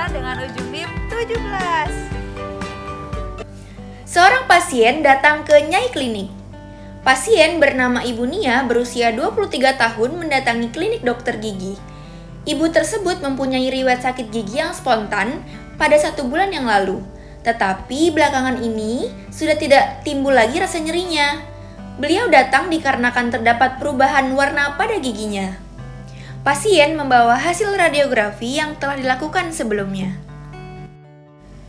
kita dengan ujung NIP 17. Seorang pasien datang ke Nyai Klinik. Pasien bernama Ibu Nia berusia 23 tahun mendatangi klinik dokter gigi. Ibu tersebut mempunyai riwayat sakit gigi yang spontan pada 1 bulan yang lalu. Tetapi belakangan ini sudah tidak timbul lagi rasa nyerinya. Beliau datang dikarenakan terdapat perubahan warna pada giginya. Pasien membawa hasil radiografi yang telah dilakukan sebelumnya.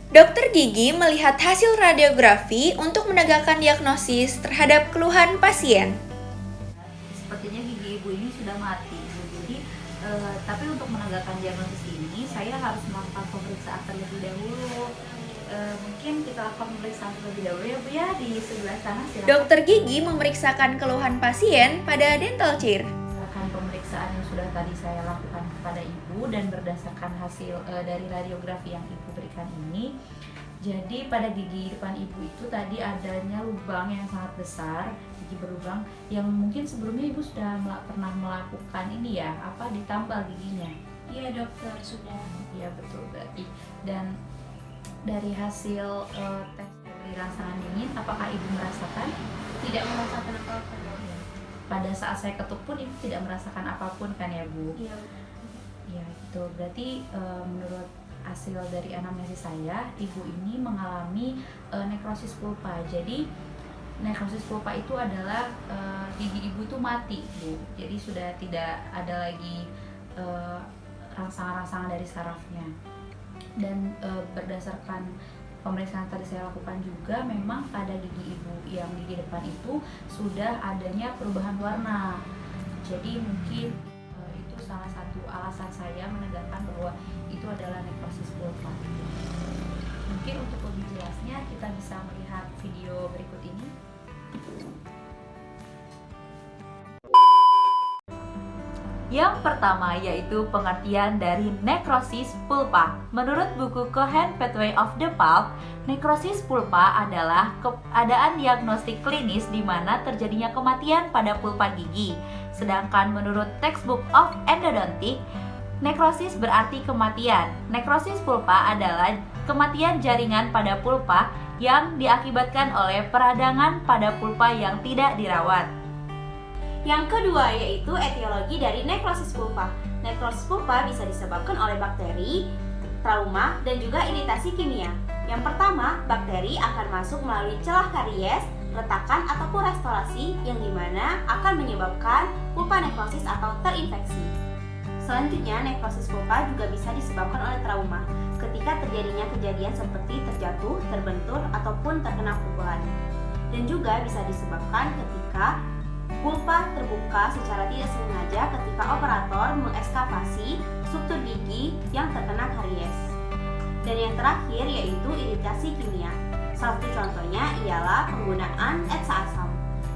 Dokter gigi melihat hasil radiografi untuk menegakkan diagnosis terhadap keluhan pasien. Sepertinya gigi ibu ini sudah mati, Bu. Jadi, tapi untuk menegakkan diagnosis ini, saya harus melakukan pemeriksaan terlebih dahulu. Mungkin kita lakukan pemeriksaan terlebih dahulu ya, Bu, ya, di sebelah sana. Silakan. Dokter gigi memeriksakan keluhan pasien pada dental chair. Pemeriksaan yang sudah tadi saya lakukan kepada ibu dan berdasarkan hasil dari radiografi yang ibu berikan ini, jadi pada gigi depan ibu itu tadi adanya lubang yang sangat besar, gigi berlubang yang mungkin sebelumnya ibu sudah pernah melakukan ini ya, ditambal giginya. Iya dokter, sudah. Iya betul berarti. Dan dari hasil tes dari rangsangan dingin, apakah ibu merasakan? Tidak merasakan apa-apa. Pada saat saya ketuk pun ibu tidak merasakan apapun kan ya, Bu? Iya. Ya itu berarti menurut hasil dari anamnesis saya, ibu ini mengalami nekrosis pulpa. Jadi nekrosis pulpa itu adalah gigi ibu itu mati, Bu. Jadi sudah tidak ada lagi rangsangan-rangsangan dari sarafnya. Dan berdasarkan pemeriksaan tadi saya lakukan juga, memang pada gigi ibu yang gigi depan itu sudah adanya perubahan warna. Jadi mungkin itu salah satu alasan saya menegakkan bahwa itu adalah nekrosis pulpa. Mungkin untuk lebih jelasnya kita bisa melihat video berikut ini. Yang pertama yaitu pengertian dari nekrosis pulpa. Menurut buku Cohen Pathway of the Pulp, nekrosis pulpa adalah keadaan diagnostik klinis di mana terjadinya kematian pada pulpa gigi. Sedangkan menurut Textbook of Endodontic, nekrosis berarti kematian. Nekrosis pulpa adalah kematian jaringan pada pulpa yang diakibatkan oleh peradangan pada pulpa yang tidak dirawat. Yang kedua yaitu etiologi dari nekrosis pulpa. Nekrosis pulpa bisa disebabkan oleh bakteri, trauma, dan juga iritasi kimia. Yang pertama, bakteri akan masuk melalui celah karies, retakan, ataupun restorasi yang dimana akan menyebabkan pulpa nekrosis atau terinfeksi. Selanjutnya, nekrosis pulpa juga bisa disebabkan oleh trauma ketika terjadinya kejadian seperti terjatuh, terbentur, ataupun terkena pukulan. Dan juga bisa disebabkan ketika pulpa terbuka secara tidak sengaja ketika operator mengekskavasi struktur gigi yang terkena karies. Dan yang terakhir yaitu iritasi kimia. Salah satu contohnya ialah penggunaan etsa asam.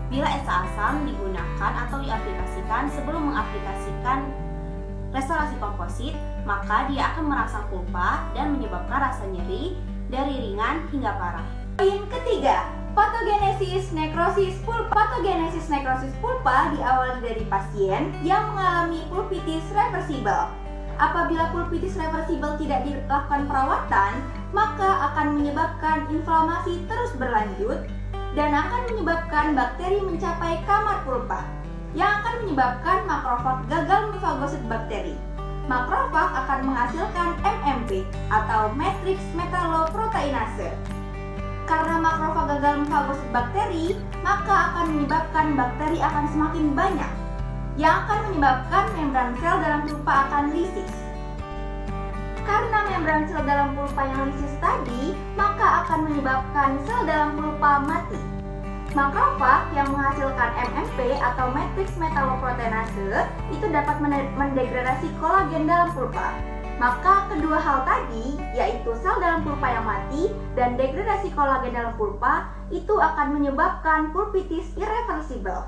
Bila etsa asam digunakan atau diaplikasikan sebelum mengaplikasikan restorasi komposit, maka dia akan merangsang pulpa dan menyebabkan rasa nyeri dari ringan hingga parah. Poin ketiga, patogenesis nekrosis pulpa. Patogenesis nekrosis pulpa diawali dari pasien yang mengalami pulpitis reversibel. Apabila pulpitis reversibel tidak dilakukan perawatan, maka akan menyebabkan inflamasi terus berlanjut dan akan menyebabkan bakteri mencapai kamar pulpa, yang akan menyebabkan makrofag gagal memfagosit bakteri. Makrofag akan menghasilkan MMP atau matriks metaloproteinase. Karena makrofag gagal memfagosit bakteri, maka akan menyebabkan bakteri akan semakin banyak, yang akan menyebabkan membran sel dalam pulpa akan lisis. Karena membran sel dalam pulpa yang lisis tadi, maka akan menyebabkan sel dalam pulpa mati. Makrofag yang menghasilkan MMP atau matriks metaloproteinase itu dapat mendegradasi kolagen dalam pulpa. Maka kedua hal tadi, yaitu sel dalam pulpa yang mati dan degradasi kolagen dalam pulpa, itu akan menyebabkan pulpitis irreversibel.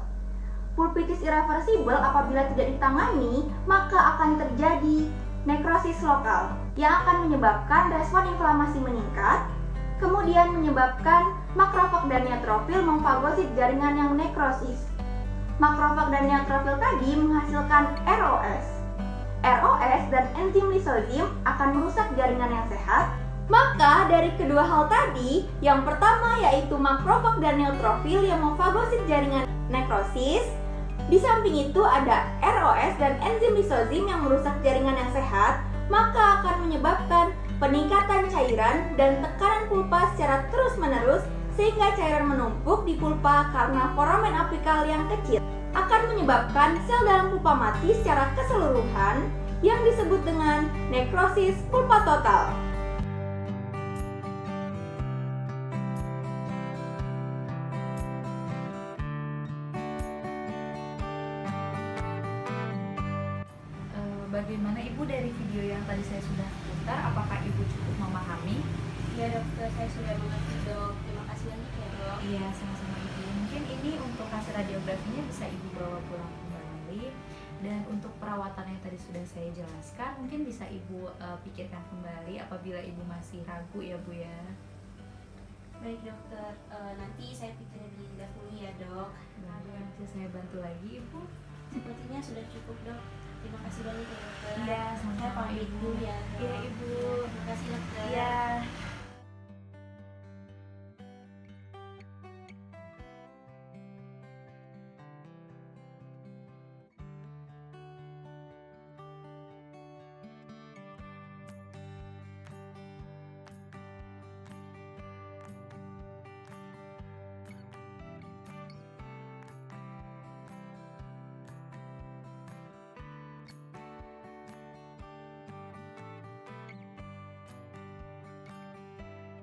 Pulpitis irreversibel apabila tidak ditangani, maka akan terjadi nekrosis lokal yang akan menyebabkan respon inflamasi meningkat, kemudian menyebabkan makrofag dan neutrofil memfagosit jaringan yang nekrosis. Makrofag dan neutrofil tadi menghasilkan ROS. ROS dan enzim lisozim akan merusak jaringan yang sehat. Maka dari kedua hal tadi, yang pertama yaitu makrofag dan neutrofil yang memfagosit jaringan nekrosis. Di samping itu ada ROS dan enzim lisozim yang merusak jaringan yang sehat, maka akan menyebabkan peningkatan cairan dan tekanan pulpa secara terus-menerus sehingga cairan menumpuk di pulpa karena foramen apikal yang kecil. Akan menyebabkan sel dalam pulpa mati secara keseluruhan yang disebut dengan nekrosis pulpa total. Bagaimana Ibu dari video yang tadi saya sudah putar, apakah Ibu cukup memahami? Ya dokter, saya sudah mengerti dok. Terima kasih banyak ya dok. Iya, sama-sama Ibu. Mungkin ini untuk hasil radiografinya bisa Ibu bawa pulang kembali. Dan untuk perawatan yang tadi sudah saya jelaskan, mungkin bisa Ibu pikirkan kembali apabila Ibu masih ragu ya Bu ya. Baik dokter, nanti saya pikirin dahulu ya dok. Nanti saya bantu lagi Ibu. Sepertinya sudah cukup dok. Terima kasih banyak ya dokter. Iya, sama-sama Saya pamit Ibu. dulu ya dok. Iya Ibu. Terima kasih dokter. Iya,